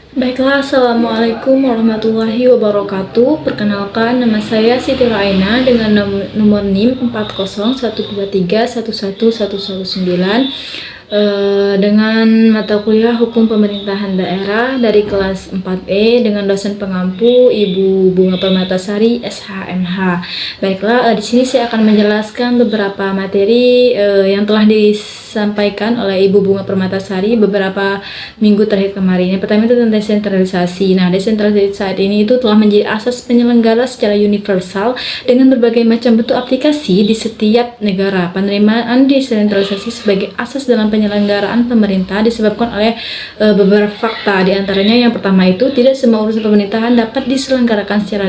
Baiklah, Assalamualaikum warahmatullahi wabarakatuh. Perkenalkan, nama saya Siti Raina dengan nomor NIM 40123111119 dengan mata kuliah Hukum Pemerintahan Daerah dari kelas 4E dengan dosen pengampu Ibu Bunga Permatasari SHMH. Baiklah, di sini saya akan menjelaskan beberapa materi yang telah disampaikan oleh Ibu Bunga Permatasari beberapa minggu terakhir kemarin. Yang pertama itu tentang desentralisasi. Nah, desentralisasi saat ini itu telah menjadi asas penyelenggara secara universal dengan berbagai macam bentuk aplikasi di setiap negara. Penerimaan desentralisasi sebagai asas dalam penyelenggaraan pemerintah disebabkan oleh beberapa fakta. Di antaranya yang pertama itu tidak semua urusan pemerintahan dapat diselenggarakan secara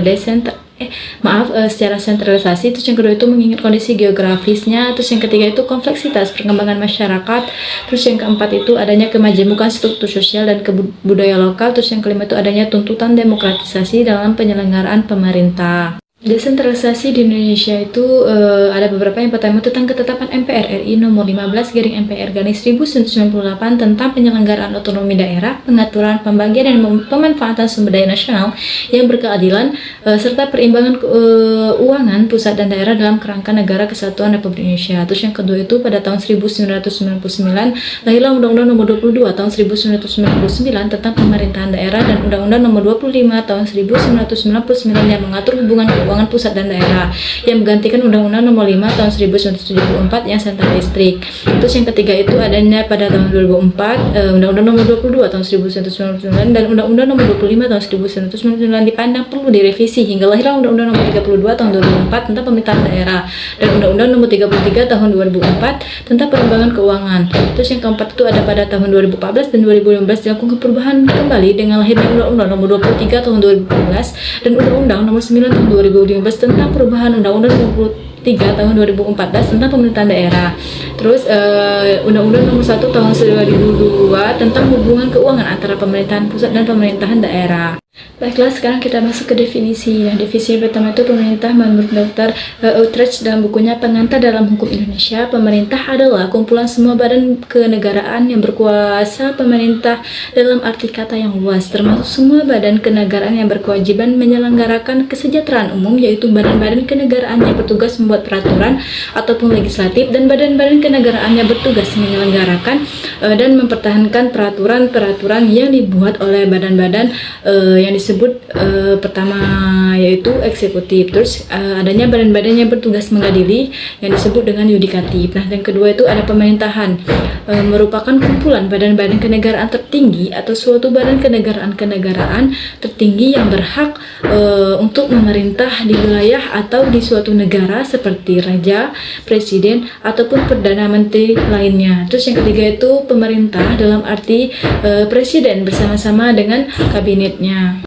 secara sentralisasi. Terus yang kedua itu mengingat kondisi geografisnya. Terus yang ketiga itu kompleksitas perkembangan masyarakat. Terus yang keempat itu adanya kemajemukan struktur sosial dan budaya lokal. Terus yang kelima itu adanya tuntutan demokratisasi dalam penyelenggaraan pemerintah. Desentralisasi di Indonesia itu ada beberapa. Yang pertama tentang ketetapan MPR RI nomor 15/MPR/1998 tentang penyelenggaraan otonomi daerah, pengaturan, pembagian dan pemanfaatan sumber daya nasional yang berkeadilan serta perimbangan keuangan pusat dan daerah dalam kerangka negara kesatuan Republik Indonesia. Terus yang kedua itu pada tahun 1999 lahirlah Undang-Undang nomor 22 tahun 1999 tentang pemerintahan daerah dan Undang-Undang nomor 25 tahun 1999 yang mengatur hubungan keuangan pusat dan daerah yang menggantikan Undang-Undang nomor 5 tahun 1974 yang sentralistik. Terus yang ketiga itu adanya pada tahun 2004 Undang-Undang nomor 22 tahun 1999 dan Undang-Undang nomor 25 tahun 1999 dipandang perlu direvisi hingga lahirlah Undang-Undang nomor 32 tahun 2004 tentang pemerintahan daerah dan Undang-Undang nomor 33 tahun 2004 tentang perimbangan keuangan. Terus yang keempat itu ada pada tahun 2014 dan 2015 dilakukan perubahan kembali dengan lahirnya Undang-Undang nomor 23 tahun 2014 dan Undang-Undang nomor 9 tahun 2015 tentang perubahan Undang-Undang 23 tahun 2014 tentang pemerintahan daerah. Terus Undang-Undang nomor 1 tahun 2002 tentang hubungan keuangan antara pemerintahan pusat dan pemerintahan daerah. Baiklah, sekarang kita masuk ke definisi. Nah, definisi pertama itu pemerintah menurut Dr. Utrecht dalam bukunya Pengantar dalam Hukum Indonesia. Pemerintah adalah kumpulan semua badan kenegaraan yang berkuasa pemerintah dalam arti kata yang luas, termasuk semua badan kenegaraan yang berkewajiban menyelenggarakan kesejahteraan umum, yaitu badan-badan kenegaraan yang bertugas membuat peraturan ataupun legislatif dan badan-badan kenegaraan yang bertugas menyelenggarakan dan mempertahankan peraturan-peraturan yang dibuat oleh badan-badan yang disebut pertama yaitu eksekutif. Terus adanya badan-badan yang bertugas mengadili yang disebut dengan yudikatif. Nah, yang kedua itu ada pemerintahan, merupakan kumpulan badan-badan kenegaraan tertinggi atau suatu badan kenegaraan tertinggi yang berhak untuk memerintah di wilayah atau di suatu negara seperti raja, presiden ataupun perdana menteri lainnya. Terus yang ketiga itu pemerintah dalam arti presiden bersama-sama dengan kabinetnya.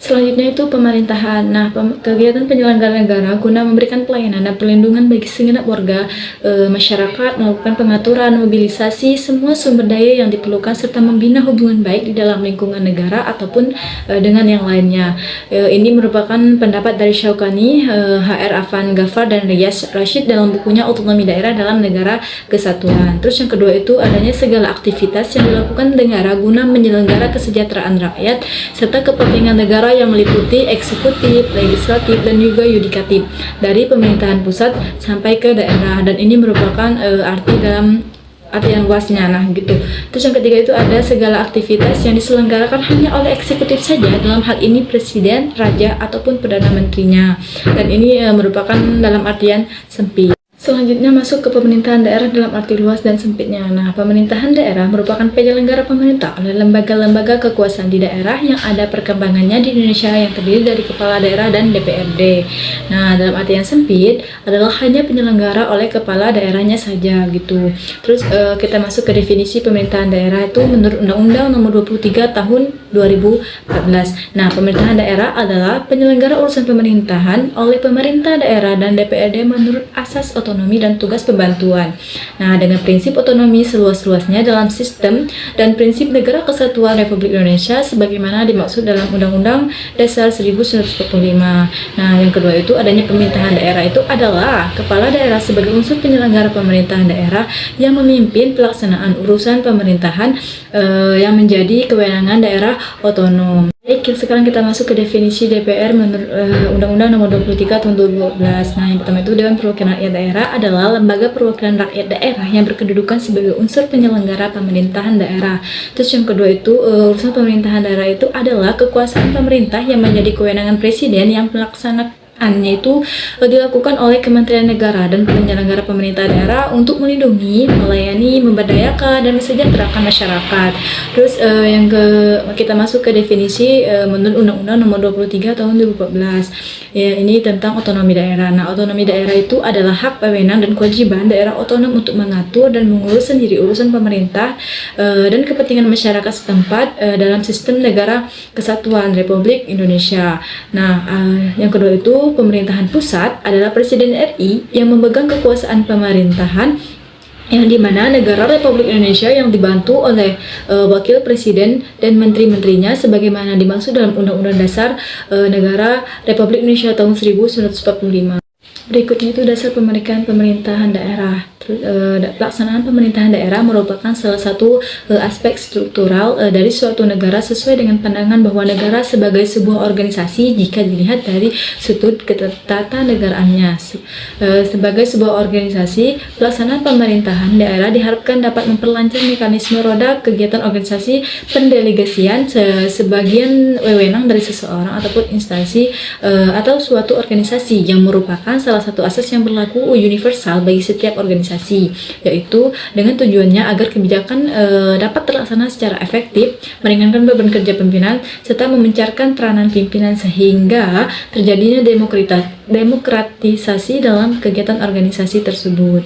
Selanjutnya itu pemerintahan. Nah, kegiatan penyelenggara negara guna memberikan pelayanan dan perlindungan bagi segenap warga masyarakat, melakukan pengaturan, mobilisasi semua sumber daya yang diperlukan serta membina hubungan baik di dalam lingkungan negara ataupun dengan yang lainnya. Ini merupakan pendapat dari Syaukani, HR Afan Ghaffar dan Riyaz Rashid dalam bukunya Otonomi Daerah dalam Negara Kesatuan. Terus yang kedua itu adanya segala aktivitas yang dilakukan negara guna menyelenggara kesejahteraan rakyat serta kepentingan negara yang meliputi eksekutif, legislatif, dan juga yudikatif dari pemerintahan pusat sampai ke daerah, dan ini merupakan arti dalam artian luasnya. Nah, gitu. Terus yang ketiga itu ada segala aktivitas yang diselenggarakan hanya oleh eksekutif saja, dalam hal ini presiden, raja, ataupun perdana menterinya, dan ini merupakan dalam artian sempit. Selanjutnya masuk ke pemerintahan daerah dalam arti luas dan sempitnya. Nah, pemerintahan daerah merupakan penyelenggara pemerintah oleh lembaga-lembaga kekuasaan di daerah yang ada perkembangannya di Indonesia yang terdiri dari kepala daerah dan DPRD. Nah, dalam arti yang sempit adalah hanya penyelenggara oleh kepala daerahnya saja gitu. Terus kita masuk ke definisi pemerintahan daerah itu menurut Undang-Undang nomor 23 tahun 2014. Nah, pemerintahan daerah adalah penyelenggara urusan pemerintahan oleh pemerintah daerah dan DPRD menurut asas otonomi otonomi dan tugas pembantuan. Nah, dengan prinsip otonomi seluas-luasnya dalam sistem dan prinsip Negara Kesatuan Republik Indonesia sebagaimana dimaksud dalam Undang-Undang Dasar 1945. Nah, yang kedua itu adanya pemerintahan daerah itu adalah kepala daerah sebagai unsur penyelenggara pemerintahan daerah yang memimpin pelaksanaan urusan pemerintahan yang menjadi kewenangan daerah otonom. Baik, sekarang kita masuk ke definisi DPR menurut Undang-Undang Nomor 23 Tahun 2012. Nah, yang pertama itu Dewan Perwakilan Rakyat Daerah adalah lembaga perwakilan rakyat daerah yang berkedudukan sebagai unsur penyelenggara pemerintahan daerah. Terus yang kedua itu urusan pemerintahan daerah itu adalah kekuasaan pemerintah yang menjadi kewenangan presiden yang melaksanakannya itu dilakukan oleh Kementerian Negara dan penyelenggara pemerintah daerah untuk melindungi, melayani, memberdayakan, dan mesejahterakan masyarakat. Terus kita masuk ke definisi menurut Undang-Undang Nomor 23 Tahun 2014. Ya, ini tentang otonomi daerah. Nah, otonomi daerah itu adalah hak, wewenang, dan kewajiban daerah otonom untuk mengatur dan mengurus sendiri urusan pemerintah dan kepentingan masyarakat setempat dalam sistem negara kesatuan Republik Indonesia. Nah, yang kedua itu pemerintahan pusat adalah Presiden RI yang memegang kekuasaan pemerintahan yang dimana negara Republik Indonesia yang dibantu oleh Wakil Presiden dan Menteri-menterinya sebagaimana dimaksud dalam Undang-Undang Dasar Negara Republik Indonesia tahun 1945. Berikutnya itu dasar pemerintahan daerah. Pelaksanaan pemerintahan daerah merupakan salah satu aspek struktural dari suatu negara sesuai dengan pandangan bahwa negara sebagai sebuah organisasi jika dilihat dari sudut ketatanegaraannya. Sebagai sebuah organisasi, pelaksanaan pemerintahan daerah diharapkan dapat memperlancar mekanisme roda kegiatan organisasi pendelegasian sebagian wewenang dari seseorang ataupun instansi atau suatu organisasi yang merupakan salah satu asas yang berlaku universal bagi setiap organisasi, yaitu dengan tujuannya agar kebijakan dapat terlaksana secara efektif, meringankan beban kerja pimpinan, serta memencarkan peranan pimpinan sehingga terjadinya demokratisasi dalam kegiatan organisasi tersebut.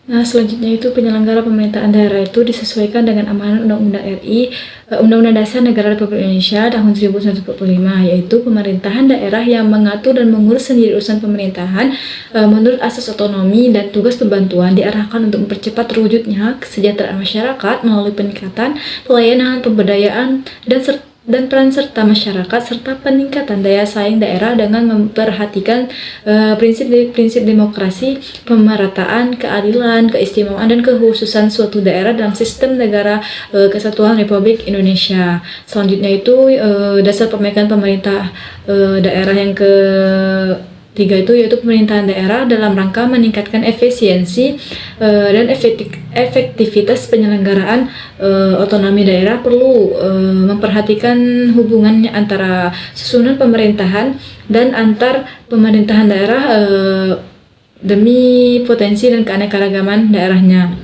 Nah, selanjutnya itu penyelenggara pemerintahan daerah itu disesuaikan dengan amanat Undang-Undang RI, Undang-Undang Dasar Negara Republik Indonesia tahun 1945, yaitu pemerintahan daerah yang mengatur dan mengurus sendiri urusan pemerintahan menurut asas otonomi dan tugas pembantuan diarahkan untuk mempercepat terwujudnya kesejahteraan masyarakat melalui peningkatan pelayanan, pemberdayaan, dan peran serta masyarakat serta peningkatan daya saing daerah dengan memperhatikan prinsip-prinsip demokrasi, pemerataan, keadilan, keistimewaan, dan kekhususan suatu daerah dalam sistem negara kesatuan Republik Indonesia. Selanjutnya itu dasar pemegang pemerintah daerah yang ketiga itu yaitu pemerintahan daerah dalam rangka meningkatkan efisiensi dan efektivitas penyelenggaraan otonomi daerah perlu memperhatikan hubungannya antara susunan pemerintahan dan antar pemerintahan daerah demi potensi dan keanekaragaman daerahnya.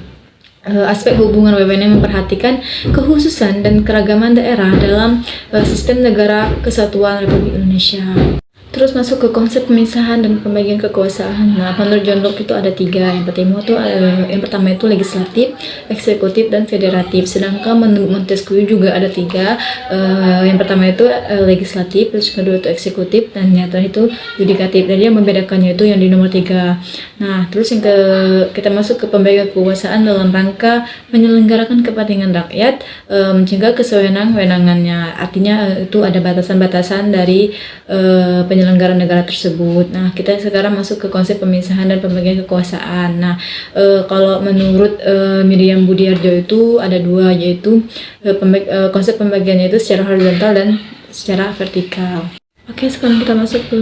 Aspek hubungan wewenang memperhatikan kekhususan dan keragaman daerah dalam sistem negara kesatuan Republik Indonesia. Terus masuk ke konsep pemisahan dan pembagian kekuasaan. Nah, menurut John Locke itu ada tiga. Yang pertama itu legislatif, eksekutif, dan federatif. Sedangkan menurut Montesquieu juga ada tiga. Yang pertama itu legislatif, terus kedua itu eksekutif, dan yang terakhir itu yudikatif. Dan yang membedakannya itu yang di nomor 3. Nah, terus kita masuk ke pembagian kekuasaan dalam rangka menyelenggarakan kepentingan rakyat, mencegah kesewenang-wenangannya. Artinya itu ada batasan-batasan dari penyelenggara negara tersebut. Nah, kita sekarang masuk ke konsep pemisahan dan pembagian kekuasaan. Nah, kalau menurut Miriam Budiarjo itu ada dua, yaitu konsep pembagiannya itu secara horizontal dan secara vertikal. Oke, sekarang kita masuk ke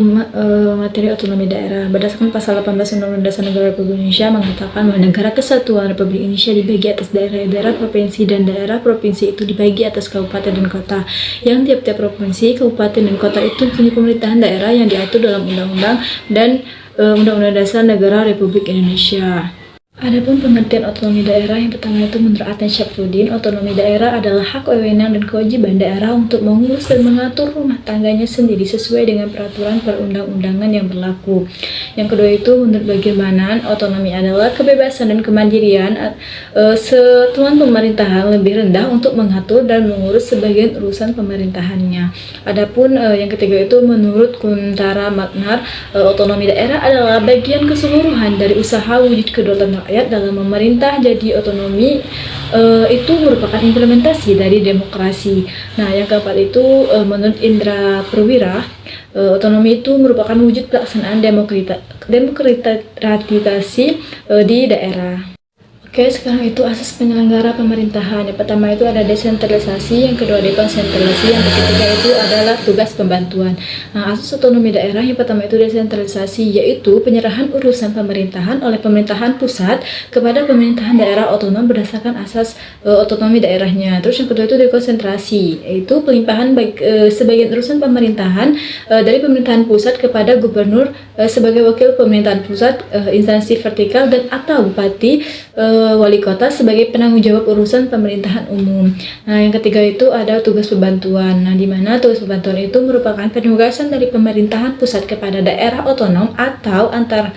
materi otonomi daerah. Berdasarkan pasal 18 Undang-Undang Dasar Negara Republik Indonesia mengatakan bahwa negara kesatuan Republik Indonesia dibagi atas daerah-daerah provinsi dan daerah provinsi itu dibagi atas kabupaten dan kota. Yang tiap-tiap provinsi, kabupaten dan kota itu punya pemerintahan daerah yang diatur dalam undang-undang dan Undang-Undang Dasar Negara Republik Indonesia. Adapun pengertian otonomi daerah yang pertama itu menurut Aten Syafruddin, otonomi daerah adalah hak wewenang dan kewajiban daerah untuk mengurus dan mengatur rumah tangganya sendiri sesuai dengan peraturan perundang-undangan yang berlaku. Yang kedua itu menurut Bagirmanan, otonomi adalah kebebasan dan kemandirian satuan pemerintahan lebih rendah untuk mengatur dan mengurus sebagian urusan pemerintahannya. Adapun yang ketiga itu menurut Kuntara Magnar, otonomi daerah adalah bagian keseluruhan dari usaha wujud kedaulatan rakyat dalam memerintah. Jadi otonomi itu merupakan implementasi dari demokrasi. Nah, yang keempat itu menurut Indra Perwira, otonomi itu merupakan wujud pelaksanaan demokratisasi di daerah. Oke, sekarang itu asas penyelenggara pemerintahan. Yang pertama itu ada desentralisasi, yang kedua dekonsentrasi, yang ketiga itu adalah tugas pembantuan. Nah, asas otonomi daerah yang pertama itu desentralisasi, yaitu penyerahan urusan pemerintahan oleh pemerintahan pusat kepada pemerintahan daerah otonom berdasarkan asas otonomi daerahnya. Terus yang kedua itu dekonsentrasi, yaitu pelimpahan sebagian urusan pemerintahan dari pemerintahan pusat kepada gubernur sebagai wakil pemerintahan pusat, instansi vertikal dan atau bupati, wali kota sebagai penanggung jawab urusan pemerintahan umum. Nah, yang ketiga itu ada tugas pembantuan. Nah, di mana tugas pembantuan itu merupakan penugasan dari pemerintahan pusat kepada daerah otonom atau antar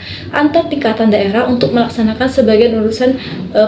tingkatan daerah untuk melaksanakan sebagian urusan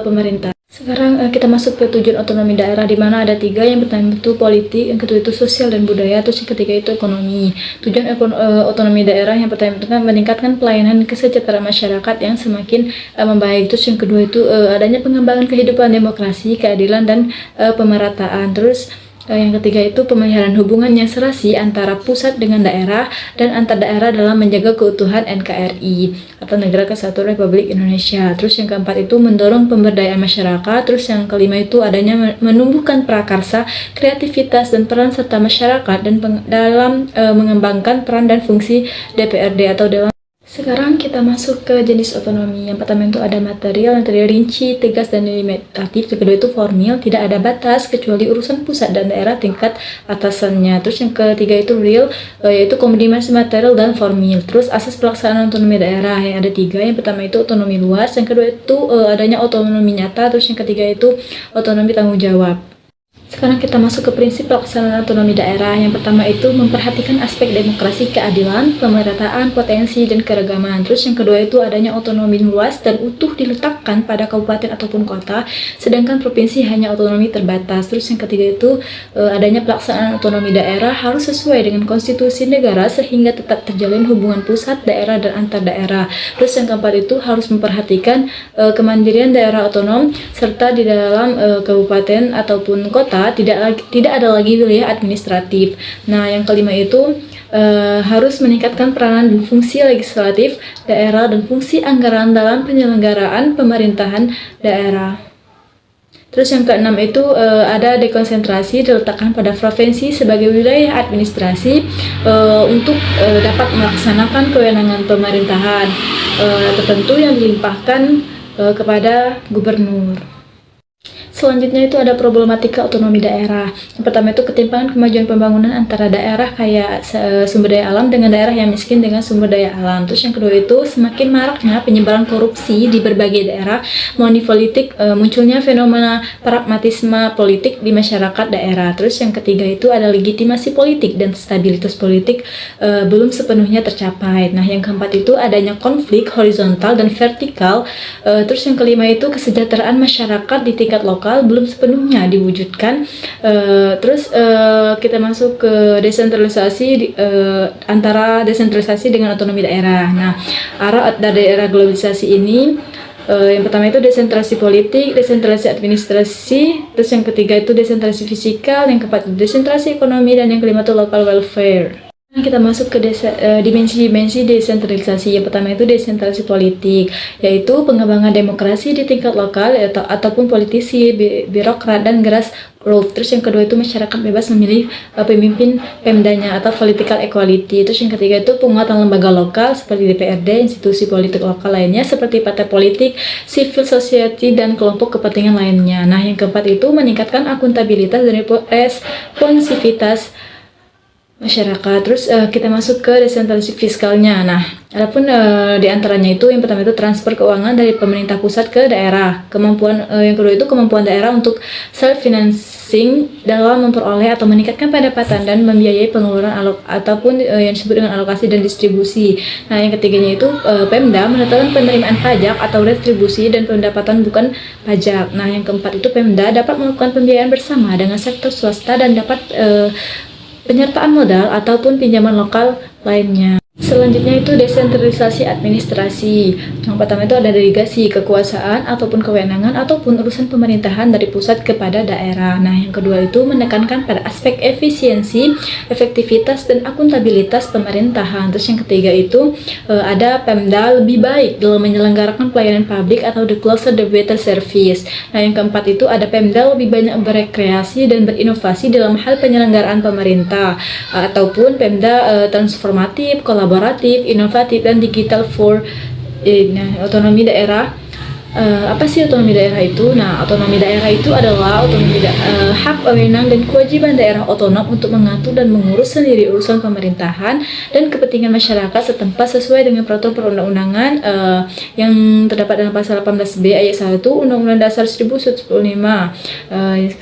pemerintah. Sekarang kita masuk ke tujuan otonomi daerah, di mana ada tiga. Yang pertama itu politik, yang kedua itu sosial dan budaya, terus yang ketiga itu ekonomi. Tujuan otonomi daerah yang pertama itu kan meningkatkan pelayanan kesejahteraan masyarakat yang semakin membaik. Terus yang kedua itu adanya pengembangan kehidupan demokrasi, keadilan dan pemerataan. Terus yang ketiga itu pemeliharaan hubungan yang serasi antara pusat dengan daerah dan antar daerah dalam menjaga keutuhan NKRI atau Negara Kesatuan Republik Indonesia. Terus yang keempat itu mendorong pemberdayaan masyarakat. Terus yang kelima itu adanya menumbuhkan prakarsa, kreativitas dan peran serta masyarakat dan dalam mengembangkan peran dan fungsi DPRD atau Dewan. Sekarang kita masuk ke jenis otonomi. Yang pertama itu ada material yang terdiri rinci, tegas, dan limitatif. Yang kedua itu formil, tidak ada batas kecuali urusan pusat dan daerah tingkat atasannya. Terus yang ketiga itu real, yaitu kombinasi material dan formil. Terus asas pelaksanaan otonomi daerah yang ada tiga. Yang pertama itu otonomi luas, yang kedua itu adanya otonomi nyata, terus yang ketiga itu otonomi tanggung jawab. Sekarang kita masuk ke prinsip pelaksanaan otonomi daerah. Yang pertama itu memperhatikan aspek demokrasi, keadilan, pemerataan, potensi, dan keragaman. Terus yang kedua itu adanya otonomi luas dan utuh diletakkan pada kabupaten ataupun kota, sedangkan provinsi hanya otonomi terbatas. Terus yang ketiga itu adanya pelaksanaan otonomi daerah harus sesuai dengan konstitusi negara sehingga tetap terjalin hubungan pusat, daerah, dan antar daerah. Terus yang keempat itu harus memperhatikan kemandirian daerah otonom serta di dalam kabupaten ataupun kota tidak ada lagi wilayah administratif. Nah, yang kelima itu harus meningkatkan peranan dan fungsi legislatif daerah dan fungsi anggaran dalam penyelenggaraan pemerintahan daerah. Terus yang keenam itu ada dekonsentrasi, diletakkan pada provinsi sebagai wilayah administrasi untuk dapat melaksanakan kewenangan pemerintahan tertentu yang dilimpahkan kepada gubernur. Selanjutnya itu ada problematika otonomi daerah. Yang pertama itu ketimpangan kemajuan pembangunan antara daerah kaya sumber daya alam dengan daerah yang miskin dengan sumber daya alam. Terus yang kedua itu semakin maraknya penyebaran korupsi di berbagai daerah, politik, munculnya fenomena pragmatisme politik di masyarakat daerah. Terus yang ketiga itu ada legitimasi politik dan stabilitas politik belum sepenuhnya tercapai. Nah, yang keempat itu adanya konflik horizontal dan vertikal. Terus yang kelima itu kesejahteraan masyarakat di tingkat lokal belum sepenuhnya diwujudkan. Terus kita masuk ke desentralisasi antara desentralisasi dengan otonomi daerah. Nah, arah dari era globalisasi ini yang pertama itu desentralisasi politik, desentralisasi administrasi, terus yang ketiga itu desentralisasi fisikal, yang keempat itu desentralisasi ekonomi, dan yang kelima itu local welfare. Kita masuk ke dimensi-dimensi desentralisasi. Yang pertama itu desentralisasi politik, yaitu pengembangan demokrasi di tingkat lokal ataupun politisi, birokrat, dan grassroots. Terus yang kedua itu masyarakat bebas memilih pemimpin pemdanya atau political equality. Terus yang ketiga itu penguatan lembaga lokal seperti DPRD, institusi politik lokal lainnya seperti partai politik, civil society, dan kelompok kepentingan lainnya. Nah, yang keempat itu meningkatkan akuntabilitas dan responsivitas masyarakat. Terus kita masuk ke desentralisasi fiskalnya. Nah, adapun di antaranya itu yang pertama itu transfer keuangan dari pemerintah pusat ke daerah. Kemampuan yang kedua itu kemampuan daerah untuk self financing dalam memperoleh atau meningkatkan pendapatan dan membiayai pengeluaran ataupun yang disebut dengan alokasi dan distribusi. Nah, yang ketiganya itu Pemda menetapkan penerimaan pajak atau retribusi dan pendapatan bukan pajak. Nah, yang keempat itu Pemda dapat melakukan pembiayaan bersama dengan sektor swasta dan dapat penyertaan modal ataupun pinjaman lokal lainnya. Selanjutnya itu desentralisasi administrasi. Yang pertama itu ada delegasi kekuasaan ataupun kewenangan ataupun urusan pemerintahan dari pusat kepada daerah. Nah, yang kedua itu menekankan pada aspek efisiensi, efektivitas dan akuntabilitas pemerintahan. Terus yang ketiga itu ada Pemda lebih baik dalam menyelenggarakan pelayanan publik atau the closer the better service. Nah, yang keempat itu ada Pemda lebih banyak berekreasi dan berinovasi dalam hal penyelenggaraan pemerintah ataupun Pemda transformatif, kolaboratif, inovatif, dan digital for otonomi daerah. Apa sih otonomi daerah itu? Nah, otonomi daerah itu adalah hak, wewenang, dan kewajiban daerah otonom untuk mengatur dan mengurus sendiri urusan pemerintahan dan kepentingan masyarakat setempat sesuai dengan peraturan perundang-undangan yang terdapat dalam pasal 18B ayat 1 Undang-Undang Dasar 1945.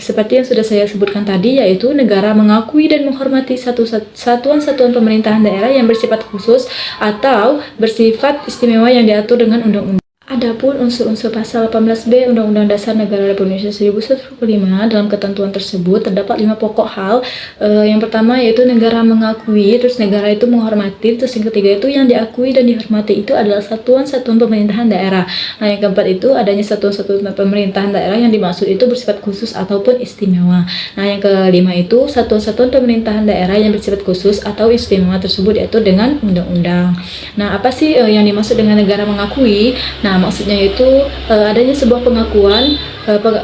Seperti yang sudah saya sebutkan tadi, yaitu negara mengakui dan menghormati satuan-satuan pemerintahan daerah yang bersifat khusus atau bersifat istimewa yang diatur dengan undang-undang. Adapun unsur-unsur pasal 18B Undang-Undang Dasar Negara Republik Indonesia 1945 dalam ketentuan tersebut terdapat 5 pokok hal. Yang pertama yaitu negara mengakui, terus negara itu menghormati, terus yang ketiga itu yang diakui dan dihormati itu adalah satuan-satuan pemerintahan daerah. Nah, yang keempat itu adanya satuan-satuan pemerintahan daerah yang dimaksud itu bersifat khusus ataupun istimewa. Nah, yang kelima itu satuan-satuan pemerintahan daerah yang bersifat khusus atau istimewa tersebut diatur dengan undang-undang. Nah, apa sih yang dimaksud dengan negara mengakui? Nah, maksudnya itu adanya sebuah pengakuan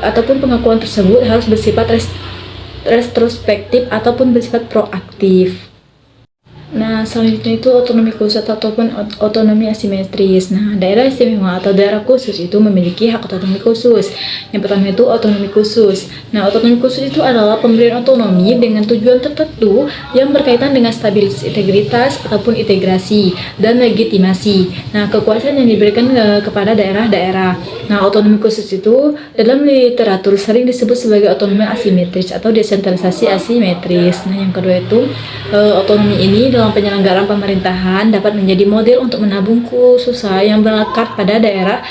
ataupun pengakuan tersebut harus bersifat retrospektif ataupun bersifat proaktif. Nah, selanjutnya itu otonomi khusus ataupun otonomi asimetris. Nah, daerah istimewa atau daerah khusus itu memiliki hak otonomi khusus. Yang pertama itu otonomi khusus. Nah, otonomi khusus itu adalah pemberian otonomi dengan tujuan tertentu yang berkaitan dengan stabilitas, integritas, ataupun integrasi dan legitimasi. Nah, kekuasaan yang diberikan kepada daerah-daerah. Nah, otonomi khusus itu dalam literatur sering disebut sebagai otonomi asimetris atau desentralisasi asimetris. Nah, yang kedua itu otonomi ini dalam penyelenggaraan pemerintahan dapat menjadi model untuk menabung khusus yang melekat pada daerah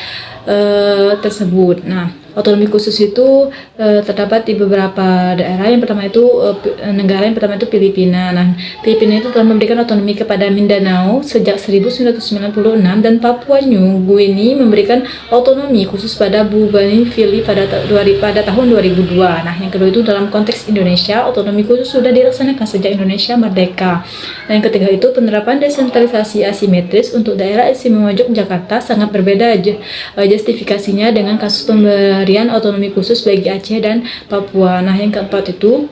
tersebut. Nah, otonomi khusus itu terdapat di beberapa daerah. Yang pertama itu negara yang pertama itu Filipina. Nah, Filipina itu telah memberikan otonomi kepada Mindanao sejak 1996 dan Papua New Guinea memberikan otonomi khusus pada Bougainville pada tahun 2002. Nah, yang kedua itu dalam konteks Indonesia, otonomi khusus sudah dilaksanakan sejak Indonesia merdeka. Nah, yang ketiga itu penerapan desentralisasi asimetris untuk daerah istimewa Yogyakarta sangat berbeda justifikasinya dengan kasus pemberian otonomi khusus bagi Aceh dan Papua. Nah, yang keempat itu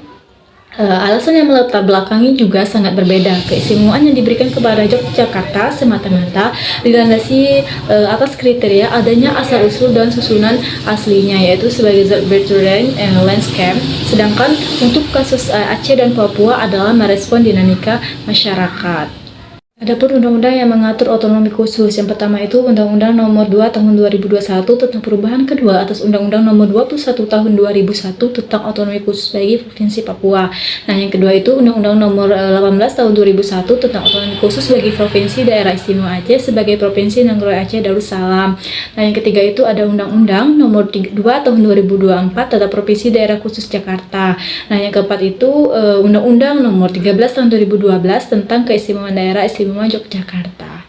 alasan yang melatar belakangi juga sangat berbeda. Keistimewaan yang diberikan kepada Yogyakarta semata-mata dilandasi atas kriteria adanya asal-usul dan susunan aslinya, yaitu sebagai Bertrand landscape. Sedangkan untuk kasus Aceh dan Papua adalah merespon dinamika masyarakat. Adapun undang-undang yang mengatur otonomi khusus, yang pertama itu Undang-Undang Nomor 2 Tahun 2021 tentang perubahan kedua atas Undang-Undang Nomor 21 Tahun 2001 tentang otonomi khusus bagi Provinsi Papua. Nah, yang kedua itu Undang-Undang Nomor 18 Tahun 2001 tentang otonomi khusus bagi Provinsi Daerah Istimewa Aceh sebagai Provinsi Nanggroe Aceh Darussalam. Nah, yang ketiga itu ada Undang-Undang Nomor 2 Tahun 2024 tentang Provinsi Daerah Khusus Jakarta. Nah, yang keempat itu Undang-Undang Nomor 13 Tahun 2012 tentang keistimewaan daerah istimewa Yogyakarta.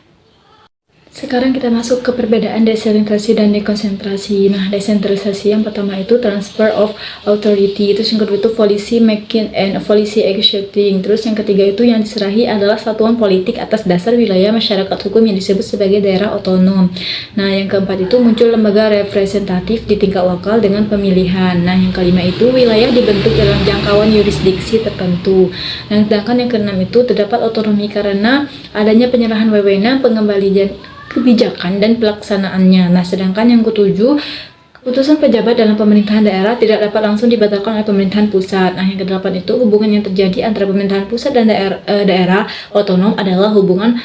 Sekarang kita masuk ke perbedaan desentralisasi dan dekonsentrasi. Nah, desentralisasi yang pertama itu transfer of authority, terus yang kedua itu policy making and policy executing, terus yang ketiga itu yang diserahi adalah satuan politik atas dasar wilayah masyarakat hukum yang disebut sebagai daerah otonom. Nah, yang keempat itu muncul lembaga representatif di tingkat lokal dengan pemilihan. Nah, yang kelima itu wilayah dibentuk dalam jangkauan yurisdiksi tertentu. Nah, sedangkan yang keenam itu terdapat otonomi karena adanya penyerahan wewenang, pengembalian kebijakan dan pelaksanaannya. Nah, sedangkan yang ketujuh Putusan pejabat dalam pemerintahan daerah tidak dapat langsung dibatalkan oleh pemerintahan pusat. Nah, yang kedelapan itu hubungan yang terjadi antara pemerintahan pusat dan daerah otonom adalah hubungan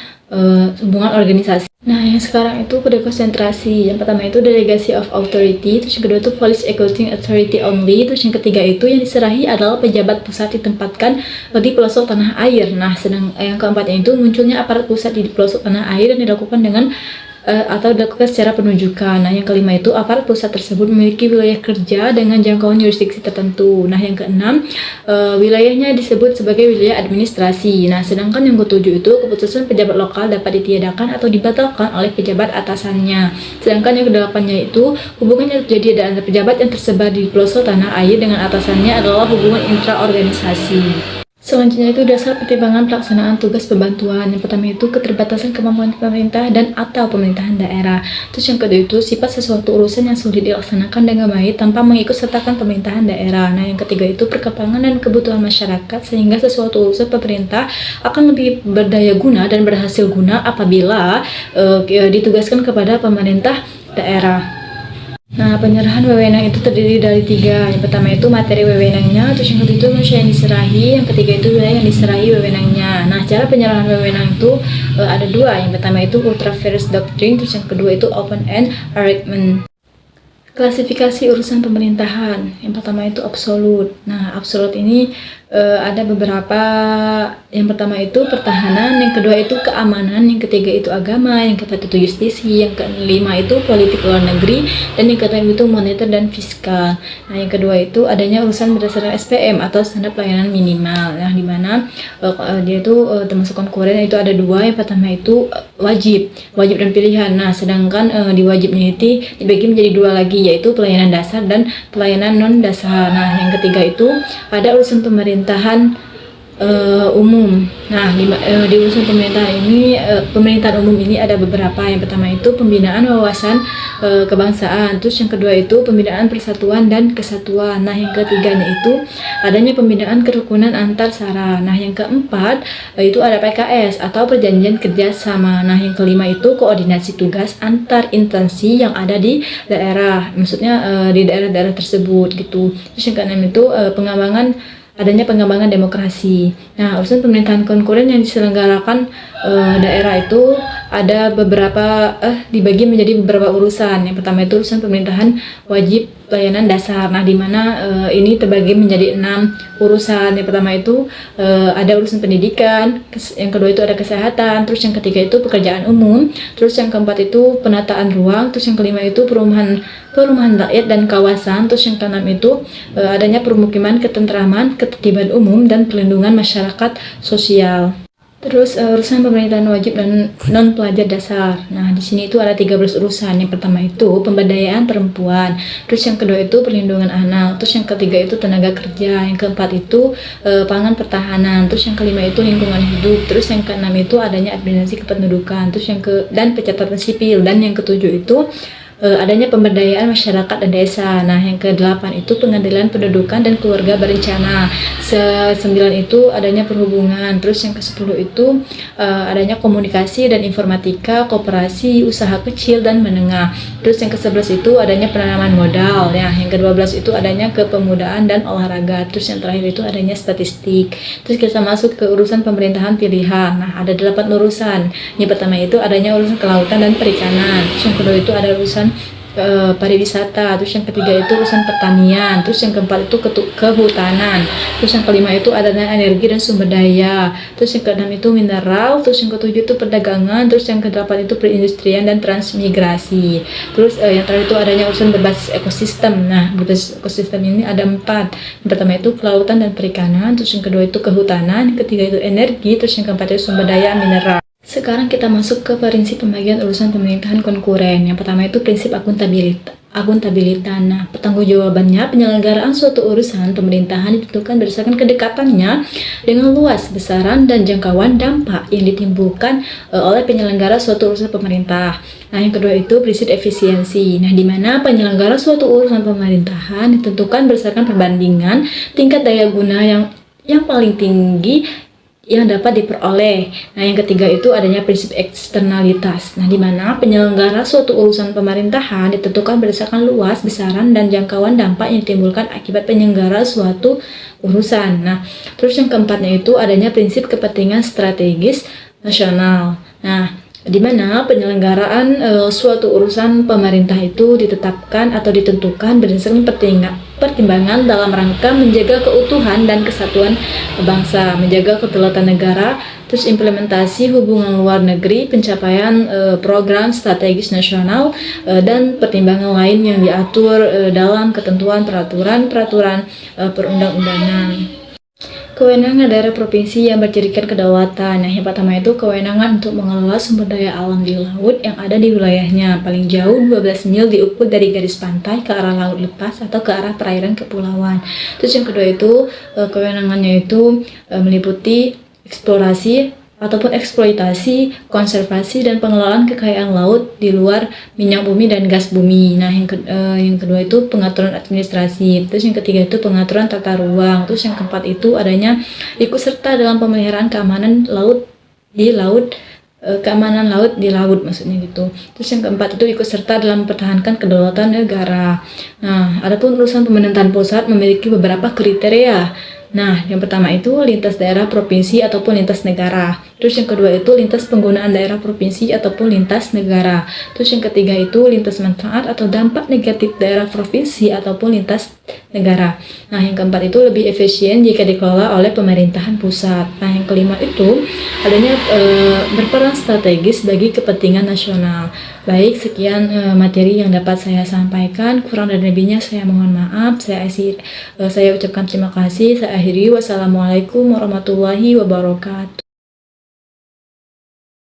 organisasi. Nah, yang sekarang itu kode konsentrasi. Yang pertama itu delegasi of authority, terus yang kedua itu police executing authority only, terus yang ketiga itu yang diserahi adalah pejabat pusat ditempatkan di pelosok tanah air. Nah, sedang yang keempatnya itu munculnya aparat pusat di pelosok tanah air dan dilakukan dengan atau dilakukan secara penunjukan. Nah, yang kelima itu aparat pusat tersebut memiliki wilayah kerja dengan jangkauan yurisdiksi tertentu. Nah, yang keenam wilayahnya disebut sebagai wilayah administrasi. Nah, sedangkan yang ketujuh itu keputusan pejabat lokal dapat ditiadakan atau dibatalkan oleh pejabat atasannya. Sedangkan yang kedelapannya itu hubungan yang terjadi antara pejabat yang tersebar di pelosok tanah air dengan atasannya adalah hubungan intraorganisasi. Selanjutnya itu dasar pertimbangan pelaksanaan tugas pembantuan. Yang pertama itu keterbatasan kemampuan pemerintah dan atau pemerintahan daerah. Terus yang kedua itu sifat sesuatu urusan yang sulit dilaksanakan dengan baik tanpa mengikut sertakan pemerintahan daerah. Nah, yang ketiga itu perkembangan dan kebutuhan masyarakat sehingga sesuatu urusan pemerintah akan lebih berdaya guna dan berhasil guna apabila ditugaskan kepada pemerintah daerah. Nah, penyerahan wewenang itu terdiri dari tiga. Yang pertama itu materi wewenangnya, terus yang kedua itu manusia yang diserahi, yang ketiga itu wilayah yang diserahi wewenangnya. Nah, cara penyerahan wewenang itu ada dua. Yang pertama itu ultra vires doctrine, terus yang kedua itu open end arrangement. Klasifikasi urusan pemerintahan. Yang pertama itu absolut. Nah, absolut ini ada beberapa. Yang pertama itu pertahanan, yang kedua itu keamanan, yang ketiga itu agama, yang keempat itu justisi, yang kelima itu politik luar negeri, dan yang keenam itu moneter dan fiskal. Nah, yang kedua itu adanya urusan berdasarkan SPM atau standar pelayanan minimal. Nah, di mana dia itu termasuk konkuren itu ada dua. Yang pertama itu wajib dan pilihan. Nah, sedangkan di wajibnya itu dibagi menjadi dua lagi, yaitu pelayanan dasar dan pelayanan non dasar. Nah, yang ketiga itu ada urusan pemerintahan umum. Nah, di urusan pemerintahan umum ini ada beberapa. Yang pertama itu pembinaan wawasan kebangsaan, terus yang kedua itu pembinaan persatuan dan kesatuan. Nah, yang ketiganya itu adanya pembinaan kerukunan antar sara. Nah, yang keempat itu ada PKS atau perjanjian kerjasama. Nah, yang kelima itu koordinasi tugas antar instansi yang ada di daerah, maksudnya di daerah-daerah tersebut gitu. Terus yang keenam itu adanya pengembangan demokrasi. Nah, urusan pemerintahan konkuren yang diselenggarakan daerah itu ada beberapa dibagi menjadi beberapa urusan. Yang pertama itu urusan pemerintahan wajib pelayanan dasar. Nah, di mana ini terbagi menjadi 6 urusan. Yang pertama itu ada urusan pendidikan, yang kedua itu ada kesehatan, terus yang ketiga itu pekerjaan umum, terus yang keempat itu penataan ruang, terus yang kelima itu perumahan rakyat dan kawasan, terus yang keenam itu adanya permukiman, ketentraman, ketertiban umum dan perlindungan masyarakat sosial. Terus urusan pemerintahan wajib dan non pelajar dasar. Nah, di sini itu ada 13 urusan. Yang pertama itu pemberdayaan perempuan, terus yang kedua itu perlindungan anak, terus yang ketiga itu tenaga kerja, yang keempat itu pangan pertahanan, terus yang kelima itu lingkungan hidup, terus yang keenam itu adanya administrasi kependudukan, terus dan pencatatan sipil, dan yang ketujuh itu adanya pemberdayaan masyarakat dan desa. Nah, yang ke-8 itu pengadilan pendudukan dan keluarga berencana. 9 itu adanya perhubungan. Terus yang ke-10 itu adanya komunikasi dan informatika, koperasi, usaha kecil dan menengah. Terus yang ke-11 itu adanya penanaman modal. Ya, yang ke-12 itu adanya kepemudaan dan olahraga. Terus yang terakhir itu adanya statistik. Terus kita masuk ke urusan pemerintahan pilihan. Nah, ada 8 urusan. Yang pertama itu adanya urusan kelautan dan perikanan. Terus yang kedua itu ada urusan pariwisata, terus yang ketiga itu urusan pertanian, terus yang keempat itu kehutanan, terus yang kelima itu adanya energi dan sumber daya, terus yang keenam itu mineral, terus yang ketujuh itu perdagangan, terus yang kedelapan itu perindustrian dan transmigrasi. Terus yang terakhir itu adanya urusan berbasis ekosistem. Nah, berbasis ekosistem ini ada 4. Yang pertama itu kelautan dan perikanan, terus yang kedua itu kehutanan, yang ketiga itu energi, terus yang keempat itu sumber daya mineral. Sekarang kita masuk ke prinsip pembagian urusan pemerintahan konkuren. Yang pertama itu prinsip akuntabilitas. Nah, pertanggungjawabannya penyelenggaraan suatu urusan pemerintahan ditentukan berdasarkan kedekatannya dengan luas, besaran, dan jangkauan dampak yang ditimbulkan oleh penyelenggara suatu urusan pemerintah. Nah, yang kedua itu prinsip efisiensi. Nah, di mana penyelenggara suatu urusan pemerintahan ditentukan berdasarkan perbandingan tingkat daya guna yang paling tinggi yang dapat diperoleh. Nah, yang ketiga itu adanya prinsip eksternalitas. Nah, di mana penyelenggara suatu urusan pemerintahan ditentukan berdasarkan luas, besaran, dan jangkauan dampak yang ditimbulkan akibat penyelenggara suatu urusan. Nah, terus yang keempatnya itu adanya prinsip kepentingan strategis nasional. Nah, di mana penyelenggaraan suatu urusan pemerintah itu ditetapkan atau ditentukan berdasarkan pertimbangan dalam rangka menjaga keutuhan dan kesatuan bangsa, menjaga kedaulatan negara, terus implementasi hubungan luar negeri, pencapaian program strategis nasional, dan pertimbangan lain yang diatur dalam ketentuan peraturan perundang-undangan. Kewenangan daerah provinsi yang berjadikan kedaulatan. Nah, yang pertama itu kewenangan untuk mengelola sumber daya alam di laut yang ada di wilayahnya. Paling jauh 12 mil diukur dari garis pantai ke arah laut lepas atau ke arah perairan kepulauan. Terus yang kedua itu kewenangannya itu meliputi eksplorasi ataupun eksploitasi, konservasi, dan pengelolaan kekayaan laut di luar minyak bumi dan gas bumi. Nah, yang kedua itu pengaturan administrasi. Terus yang ketiga itu pengaturan tata ruang. Terus yang keempat itu adanya ikut serta dalam pemeliharaan keamanan laut di laut, keamanan laut di laut maksudnya gitu. Terus yang keempat itu ikut serta dalam mempertahankan kedaulatan negara. Nah, adapun urusan pemerintahan pusat memiliki beberapa kriteria. Nah, yang pertama itu lintas daerah provinsi ataupun lintas negara. Terus yang kedua itu lintas penggunaan daerah provinsi ataupun lintas negara. Terus yang ketiga itu lintas manfaat atau dampak negatif daerah provinsi ataupun lintas negara. Nah, yang keempat itu lebih efisien jika dikelola oleh pemerintahan pusat. Nah, yang kelima itu adanya berperan strategis bagi kepentingan nasional. Baik, sekian materi yang dapat saya sampaikan. Kurang dan lebihnya saya mohon maaf. Saya ucapkan terima kasih. Saya akhiri. Wassalamualaikum warahmatullahi wabarakatuh.